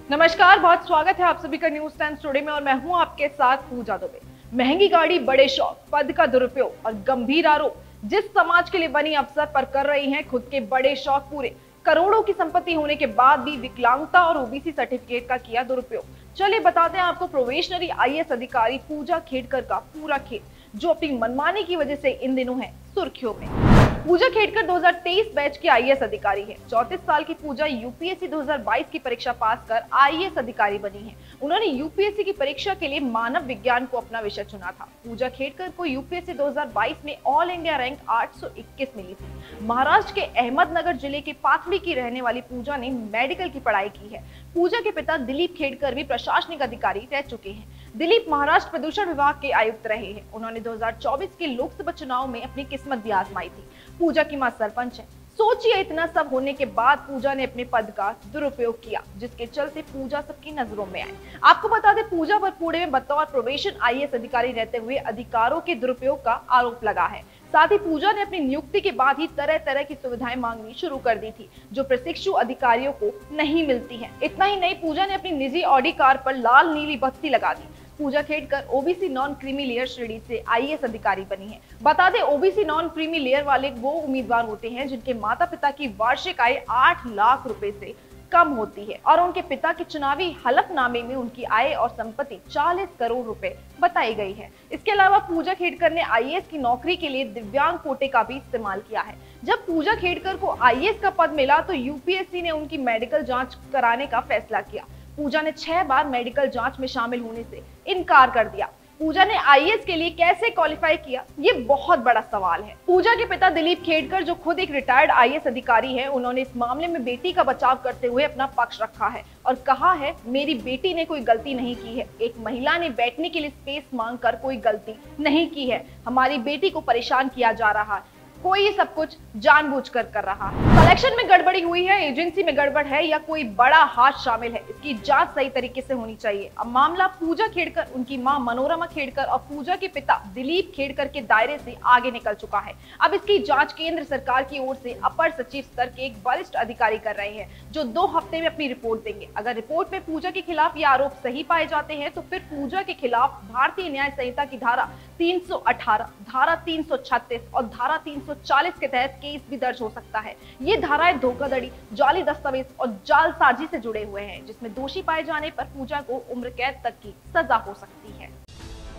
नमस्कार, बहुत स्वागत है आप सभी का न्यूज टाइम्स टुडे में और मैं हूं आपके साथ पूजा दुबे। महंगी गाड़ी, बड़े शौक, पद का दुरुपयोग और गंभीर आरोप जिस समाज के लिए बनी अवसर पर कर रही हैं खुद के बड़े शौक पूरे। करोड़ों की संपत्ति होने के बाद भी विकलांगता और ओबीसी सर्टिफिकेट का किया दुरुपयोग। चलिए बताते हैं आपको प्रोबेशनरी आईएएस अधिकारी पूजा खेड़कर का पूरा खेल, जो अपनी मनमानी की वजह से इन दिनों है सुर्खियों में। पूजा खेड़कर 2023 बैच की आईएएस अधिकारी है। 34 साल की पूजा यूपीएससी 2022 की परीक्षा पास कर आईएएस अधिकारी बनी है। उन्होंने यूपीएससी की परीक्षा के लिए मानव विज्ञान को अपना विषय चुना था। पूजा खेड़कर को यूपीएससी 2022 में ऑल इंडिया रैंक 821 मिली थी। महाराष्ट्र के अहमदनगर जिले के पाथड़ी की रहने वाली पूजा ने मेडिकल की पढ़ाई की है। पूजा के पिता दिलीप खेड़कर भी प्रशासनिक अधिकारी रह चुके हैं। दिलीप महाराष्ट्र प्रदूषण विभाग के आयुक्त रहे हैं। उन्होंने 2024 के लोकसभा चुनाव में अपनी किस्मत भी आजमाई थी। पूजा की मां सरपंच है। सोचिए, इतना सब होने के बाद पूजा ने अपने पद का दुरुपयोग किया, जिसके चलते पूजा सबकी नजरों में आई। आपको बता दें, पूजा पर पुणे में बतौर प्रोबेशन आईएएस अधिकारी रहते हुए अधिकारों के दुरुपयोग का आरोप लगा है। साथ ही पूजा ने अपनी नियुक्ति के बाद ही तरह तरह की सुविधाएं मांगनी शुरू कर दी थी, जो प्रशिक्षु अधिकारियों को नहीं मिलती है। इतना ही नहीं, पूजा ने अपनी निजी ऑडी कार पर लाल नीली बत्ती लगा दी। Pooja Khedkar OBC non creamy layer श्रेणी से आईएएस अधिकारी बनी है। बता दें, ओबीसी नॉन क्रीमी लेयर वाले वो उम्मीदवार होते हैं जिनके माता पिता की वार्षिक आय 8 लाख रुपए से कम होती है और उनके पिता के चुनावी हलफनामे में उनकी आय और संपत्ति 40 करोड़ रुपए बताई गई है। इसके अलावा पूजा खेड़कर ने आईएएस की नौकरी के लिए दिव्यांग कोटे का भी इस्तेमाल किया है। जब पूजा खेड़कर को आईएएस का पद मिला तो यूपीएससी ने उनकी मेडिकल जांच कराने का फैसला किया। पूजा ने 6 बार मेडिकल जांच में शामिल होने से इनकार कर दिया। पूजा ने आईएएस के लिए कैसे क्वालिफाई किया, ये बहुत बड़ा सवाल है। पूजा के पिता दिलीप खेड़कर, जो खुद एक रिटायर्ड आईएएस अधिकारी हैं, उन्होंने इस मामले में बेटी का बचाव करते हुए अपना पक्ष रखा है और कहा है, मेरी बेटी ने कोई गलती नहीं की है। एक महिला ने बैठने के लिए स्पेस मांगकर कोई गलती नहीं की है। हमारी बेटी को परेशान किया जा रहा है, कोई ये सब कुछ जानबूझकर कर रहा है। कलेक्शन में गड़बड़ी हुई है, एजेंसी में गड़बड़ है या कोई बड़ा हाथ शामिल है, इसकी जांच सही तरीके से होनी चाहिए। अब मामला पूजा खेड़कर, उनकी मां मनोरमा खेड़कर और पूजा के पिता दिलीप खेड़कर के दायरे से आगे निकल चुका है। अब इसकी जांच केंद्र सरकार की ओर से अपर सचिव स्तर के एक वरिष्ठ अधिकारी कर रहे हैं, जो 2 हफ्ते में अपनी रिपोर्ट देंगे। अगर रिपोर्ट में पूजा के खिलाफ ये आरोप सही पाए जाते हैं तो फिर पूजा के खिलाफ भारतीय न्याय संहिता की धारा 318, धारा 336 और धारा 340 के तहत केस भी दर्ज हो सकता है। ये धाराएं धोखाधड़ी, जाली दस्तावेज और जालसाजी से जुड़े हुए हैं, जिसमें दोषी पाए जाने पर पूजा को उम्र कैद तक की सजा हो सकती है।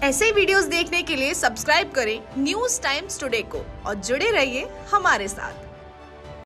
ऐसे ही वीडियोस देखने के लिए सब्सक्राइब करें न्यूज टाइम्स टुडे को और जुड़े रहिए हमारे साथ।